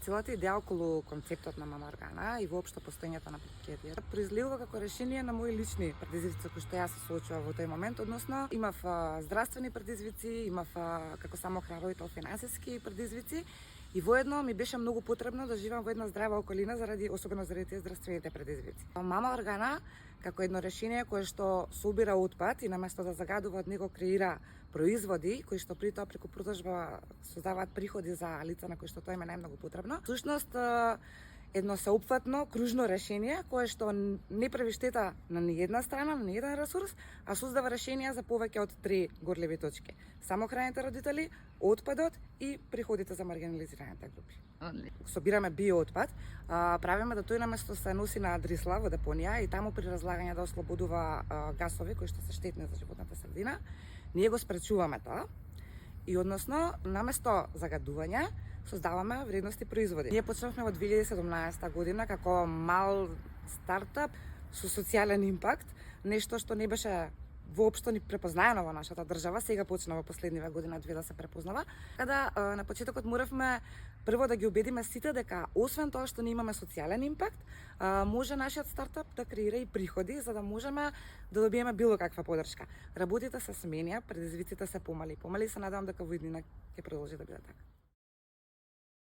Целата идеја околу концептот на Мама Органа и воопшто постоењето на кетијата произлегува како решение на мои лични предизвици кои што јас се соочував во тој момент, односно имав здравствени предизвици, имав како самоохрабро и тоа финансиски предизвици и воедно ми беше многу потребно да живеам во една здрава околина особено заради тие здравствените предизвици. Мама Органа како едно решение кое што собира отпад и наместо да загадува од него креира производи кои што при тоа преку продажба создаваат приходи за лица на кои што тоа им е најмногу потребно. Всушност едно сеопфатно кружно решение кое што не прави штета на ниедна страна, на ниеден ресурс, а создава решенија за повеќе од 3 горливи точки: самохраните родители, отпадот и приходите за маргинализираните групи. Собираме биоотпад, правиме да тој наместо се носи на дрисла во депонија и таму при разлагање да ослободува гасови кои што се штетни за животната средина. Ние го спречуваме тоа и односно наместо загадување создаваме вредности производи. Ние почнавме во 2017 година како мал стартап со социјален импакт, нешто што не беше воопшто ни препознаено во нашата држава, сега почна во последниве година-две да се препознава. Када на почетокот моравме прво да ги убедиме сите дека освен тоа што ние имаме социјален импакт, може нашиот стартап да креира и приходи за да можеме да добиеме било каква поддршка. Работите се сменија, предизвиците се помали и се надевам дека во иднина ќе продолжи да биде така.